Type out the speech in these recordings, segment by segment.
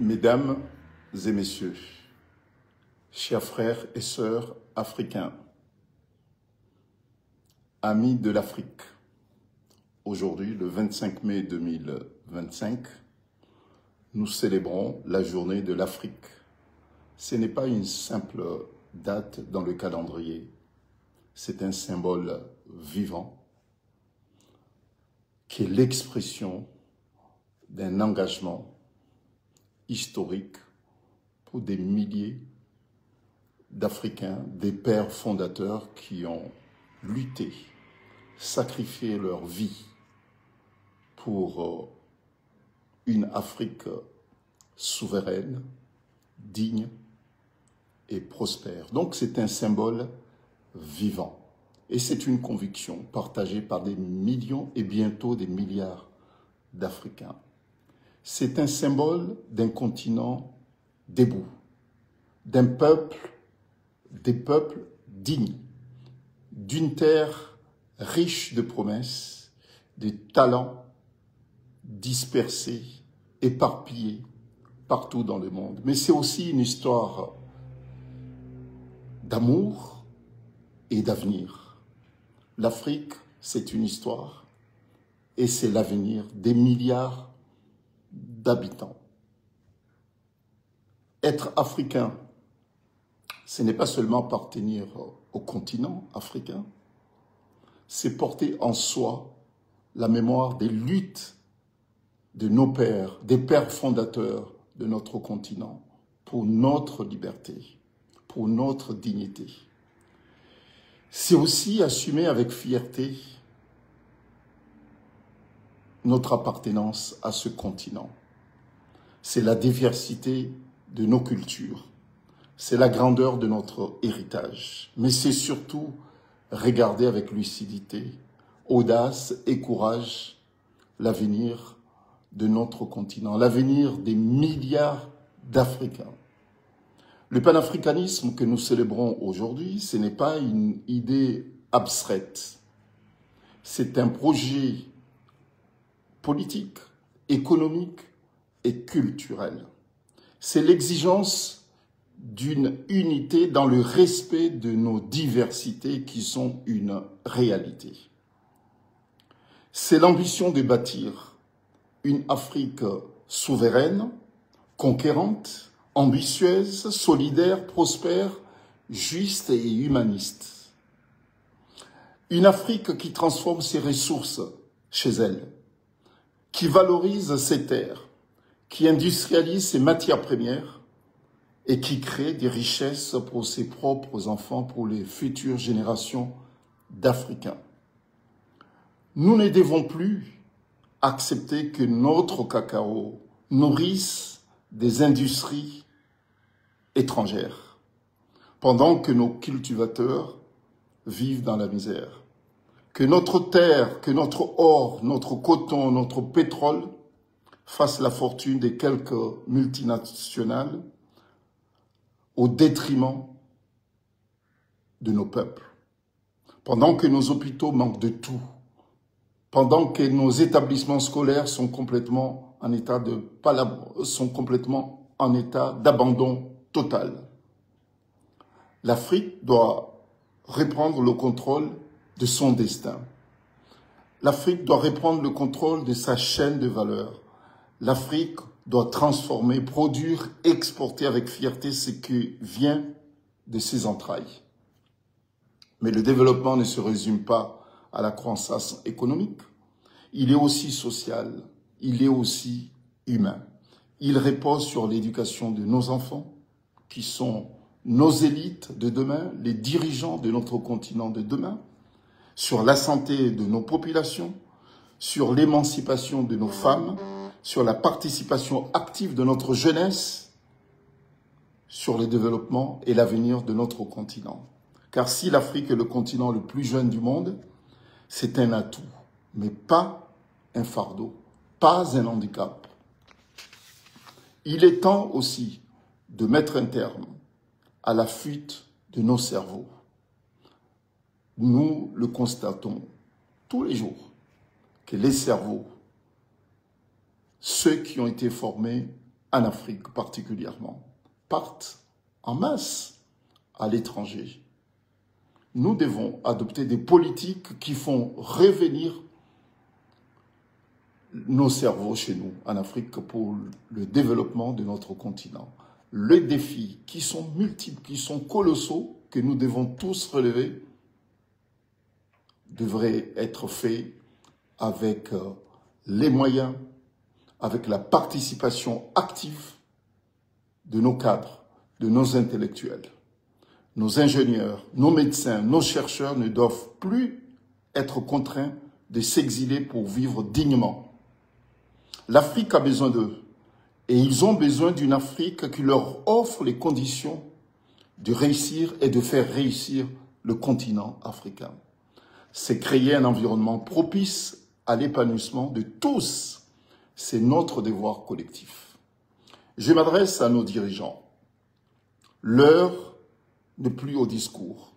Mesdames et messieurs, chers frères et sœurs africains, amis de l'Afrique, aujourd'hui, le 25 mai 2025, nous célébrons la journée de l'Afrique. Ce n'est pas une simple date dans le calendrier, c'est un symbole vivant qui est l'expression d'un engagement historique pour des milliers d'Africains, des pères fondateurs qui ont lutté, sacrifié leur vie pour une Afrique souveraine, digne et prospère. Donc c'est un symbole vivant et c'est une conviction partagée par des millions et bientôt des milliards d'Africains. C'est un symbole d'un continent debout, d'un peuple, des peuples dignes, d'une terre riche de promesses, de talents dispersés, éparpillés partout dans le monde. Mais c'est aussi une histoire d'amour et d'avenir. L'Afrique, c'est une histoire et c'est l'avenir des milliards d'habitants. Être africain, ce n'est pas seulement appartenir au continent africain, c'est porter en soi la mémoire des luttes de nos pères, des pères fondateurs de notre continent, pour notre liberté, pour notre dignité. C'est aussi assumer avec fierté notre appartenance à ce continent. C'est la diversité de nos cultures, c'est la grandeur de notre héritage, mais c'est surtout regarder avec lucidité, audace et courage l'avenir de notre continent, l'avenir des milliards d'Africains. Le panafricanisme que nous célébrons aujourd'hui, ce n'est pas une idée abstraite, c'est un projet politique, économique et culturel. C'est l'exigence d'une unité dans le respect de nos diversités qui sont une réalité. C'est l'ambition de bâtir une Afrique souveraine, conquérante, ambitieuse, solidaire, prospère, juste et humaniste. Une Afrique qui transforme ses ressources chez elle, qui valorise ses terres, qui industrialise ses matières premières et qui crée des richesses pour ses propres enfants, pour les futures générations d'Africains. Nous ne devons plus accepter que notre cacao nourrisse des industries étrangères, pendant que nos cultivateurs vivent dans la misère. Que notre terre, que notre or, notre coton, notre pétrole fassent la fortune de quelques multinationales au détriment de nos peuples. Pendant que nos hôpitaux manquent de tout, pendant que nos établissements scolaires sont complètement en état d'abandon total. L'Afrique doit reprendre le contrôle de son destin. L'Afrique doit reprendre le contrôle de sa chaîne de valeur. L'Afrique doit transformer, produire, exporter avec fierté ce qui vient de ses entrailles. Mais le développement ne se résume pas à la croissance économique. Il est aussi social, il est aussi humain. Il repose sur l'éducation de nos enfants, qui sont nos élites de demain, les dirigeants de notre continent de demain, sur la santé de nos populations, sur l'émancipation de nos femmes, sur la participation active de notre jeunesse, sur le développement et l'avenir de notre continent. Car si l'Afrique est le continent le plus jeune du monde, c'est un atout, mais pas un fardeau, pas un handicap. Il est temps aussi de mettre un terme à la fuite de nos cerveaux. Nous le constatons tous les jours, que les cerveaux, ceux qui ont été formés en Afrique particulièrement, partent en masse à l'étranger. Nous devons adopter des politiques qui font revenir nos cerveaux chez nous, en Afrique, pour le développement de notre continent. Les défis qui sont multiples, qui sont colossaux, que nous devons tous relever, devraient être faits avec les moyens, avec la participation active de nos cadres, de nos intellectuels. Nos ingénieurs, nos médecins, nos chercheurs ne doivent plus être contraints de s'exiler pour vivre dignement. L'Afrique a besoin d'eux et ils ont besoin d'une Afrique qui leur offre les conditions de réussir et de faire réussir le continent africain. C'est créer un environnement propice à l'épanouissement de tous. C'est notre devoir collectif. Je m'adresse à nos dirigeants. L'heure n'est plus au discours,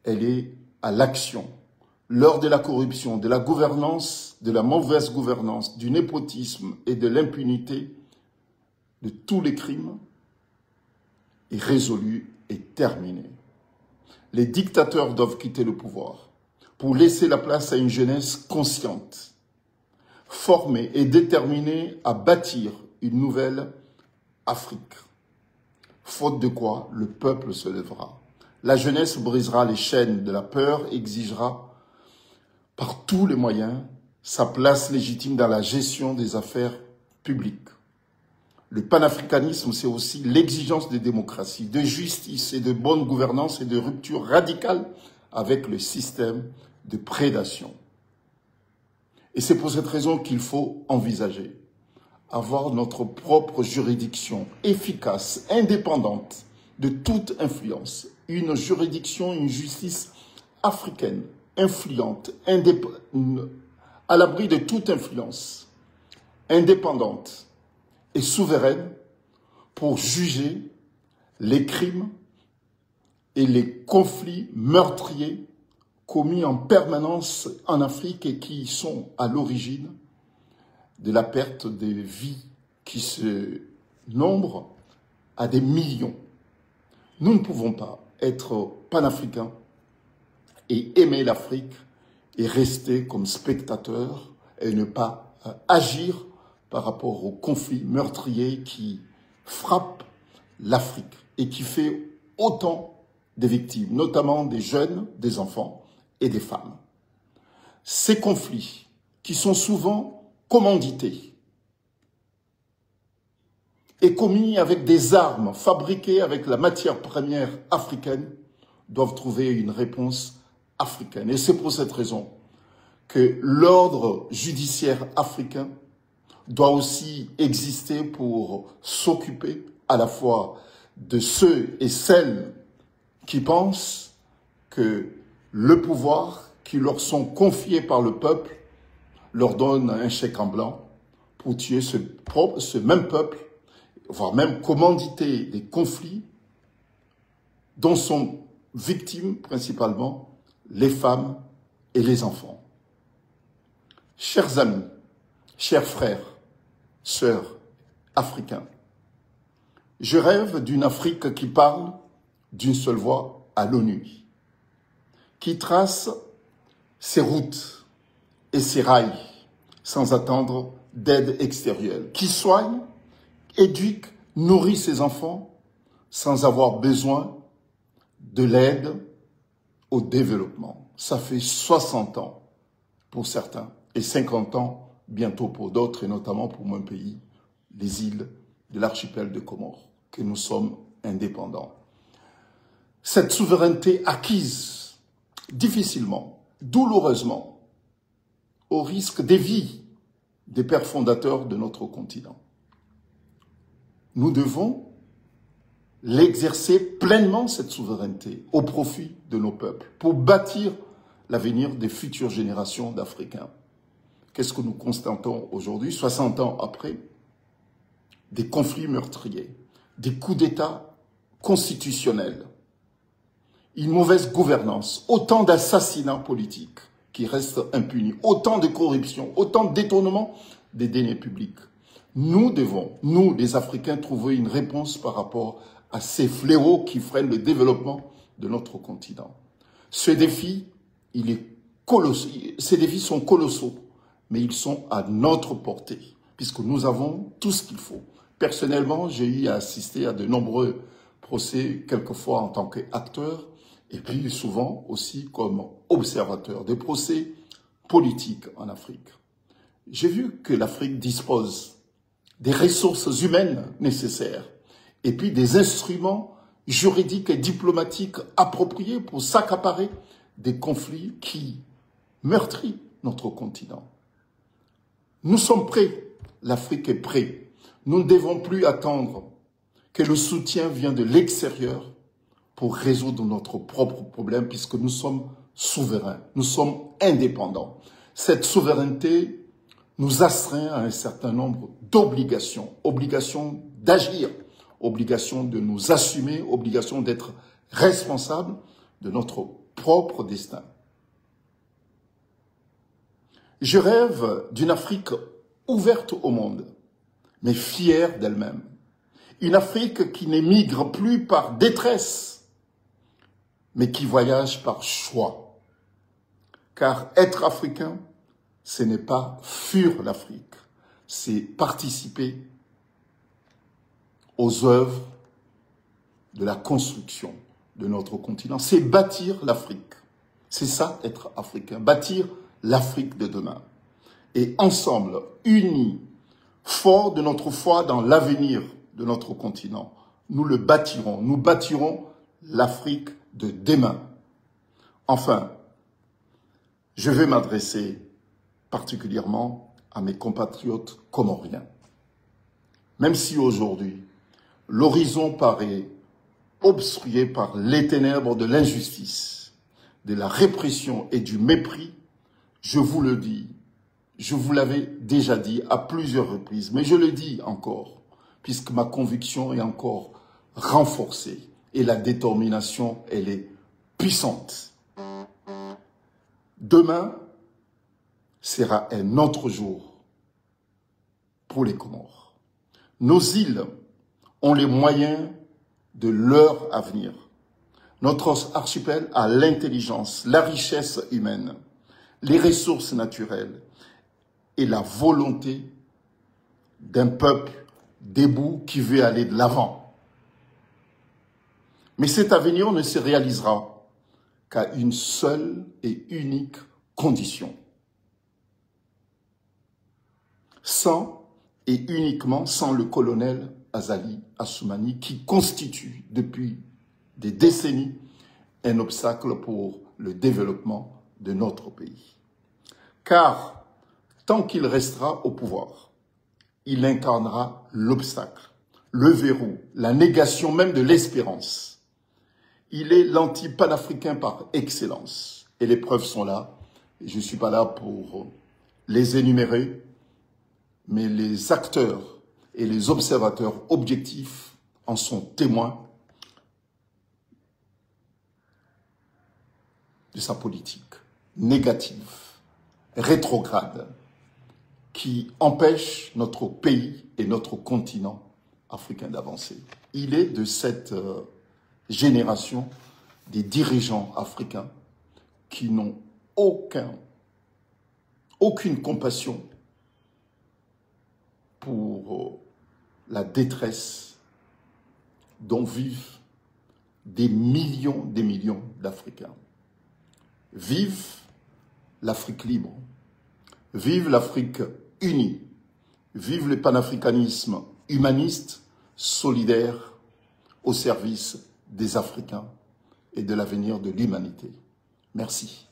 elle est à l'action. L'heure de la corruption, de la gouvernance, de la mauvaise gouvernance, du népotisme et de l'impunité de tous les crimes est résolue et terminée. Les dictateurs doivent quitter le pouvoir pour laisser la place à une jeunesse consciente, formée et déterminée à bâtir une nouvelle Afrique. Faute de quoi, le peuple se lèvera. La jeunesse brisera les chaînes de la peur, exigera par tous les moyens sa place légitime dans la gestion des affaires publiques. Le panafricanisme, c'est aussi l'exigence de démocratie, de justice et de bonne gouvernance et de rupture radicale avec le système de prédation. Et c'est pour cette raison qu'il faut envisager avoir notre propre juridiction efficace, indépendante de toute influence. Une juridiction, une justice africaine, influente, à l'abri de toute influence, indépendante et souveraine pour juger les crimes et les conflits meurtriers commis en permanence en Afrique et qui sont à l'origine de la perte des vies qui se nombrent à des millions. Nous ne pouvons pas être panafricains et aimer l'Afrique et rester comme spectateurs et ne pas agir par rapport aux conflits meurtriers qui frappent l'Afrique et qui fait autant de victimes, notamment des jeunes, des enfants et des femmes. Ces conflits qui sont souvent commandités et commis avec des armes fabriquées avec la matière première africaine doivent trouver une réponse africaine. Et c'est pour cette raison que l'ordre judiciaire africain doit aussi exister pour s'occuper à la fois de ceux et celles qui pensent que le pouvoir qui leur sont confiés par le peuple leur donne un chèque en blanc pour tuer ce même peuple, voire même commanditer des conflits dont sont victimes principalement les femmes et les enfants. Chers amis, chers frères, sœurs africains, je rêve d'une Afrique qui parle d'une seule voix à l'ONU, qui trace ses routes et ses rails sans attendre d'aide extérieure, qui soigne, éduque, nourrit ses enfants sans avoir besoin de l'aide au développement. Ça fait 60 ans pour certains et 50 ans bientôt pour d'autres, et notamment pour mon pays, les îles de l'archipel de Comores, que nous sommes indépendants. Cette souveraineté acquise difficilement, douloureusement, au risque des vies des pères fondateurs de notre continent. Nous devons l'exercer pleinement, cette souveraineté, au profit de nos peuples, pour bâtir l'avenir des futures générations d'Africains. Qu'est-ce que nous constatons aujourd'hui, 60 ans après? Des conflits meurtriers, des coups d'État constitutionnels, une mauvaise gouvernance, autant d'assassinats politiques qui restent impunis, autant de corruption, autant de détournements des deniers publics. Nous devons, nous les Africains, trouver une réponse par rapport à ces fléaux qui freinent le développement de notre continent. Ce défi, il est colossal. Ces défis sont colossaux, mais ils sont à notre portée, puisque nous avons tout ce qu'il faut. Personnellement, j'ai eu à assister à de nombreux procès, quelquefois en tant qu'acteur, et puis souvent aussi comme observateur des procès politiques en Afrique. J'ai vu que l'Afrique dispose des ressources humaines nécessaires et puis des instruments juridiques et diplomatiques appropriés pour s'accaparer des conflits qui meurtrissent notre continent. Nous sommes prêts, l'Afrique est prête. Nous ne devons plus attendre que le soutien vienne de l'extérieur pour résoudre notre propre problème puisque nous sommes souverains, nous sommes indépendants. Cette souveraineté nous astreint à un certain nombre d'obligations, obligations d'agir, obligations de nous assumer, obligations d'être responsables de notre propre destin. Je rêve d'une Afrique ouverte au monde, mais fière d'elle-même. Une Afrique qui n'émigre plus par détresse, mais qui voyage par choix. Car être africain, ce n'est pas fuir l'Afrique, c'est participer aux œuvres de la construction de notre continent. C'est bâtir l'Afrique. C'est ça, être africain, bâtir l'Afrique de demain. Et ensemble, unis, forts de notre foi dans l'avenir de notre continent, nous le bâtirons. Nous bâtirons l'Afrique de demain. Enfin, je vais m'adresser particulièrement à mes compatriotes comoriens. Même si aujourd'hui, l'horizon paraît obstrué par les ténèbres de l'injustice, de la répression et du mépris, je vous le dis, je vous l'avais déjà dit à plusieurs reprises, mais je le dis encore, puisque ma conviction est encore renforcée et la détermination, elle est puissante. Demain sera un autre jour pour les Comores. Nos îles ont les moyens de leur avenir. Notre archipel a l'intelligence, la richesse humaine, les ressources naturelles et la volonté d'un peuple debout qui veut aller de l'avant. Mais cet avenir ne se réalisera qu'à une seule et unique condition. Sans et uniquement sans le colonel Azali Assoumani qui constitue depuis des décennies un obstacle pour le développement de notre pays. Car tant qu'il restera au pouvoir, il incarnera l'obstacle, le verrou, la négation même de l'espérance. Il est l'anti-panafricain par excellence. Et les preuves sont là. Je ne suis pas là pour les énumérer, mais les acteurs et les observateurs objectifs en sont témoins de sa politique négative, rétrograde, qui empêche notre pays et notre continent africain d'avancer. Il est de cette génération des dirigeants africains qui n'ont aucune compassion pour la détresse dont vivent des millions d'Africains. Vive l'Afrique libre, vive l'Afrique unie, vive le panafricanisme humaniste, solidaire, au service des Africains et de l'avenir de l'humanité. Merci.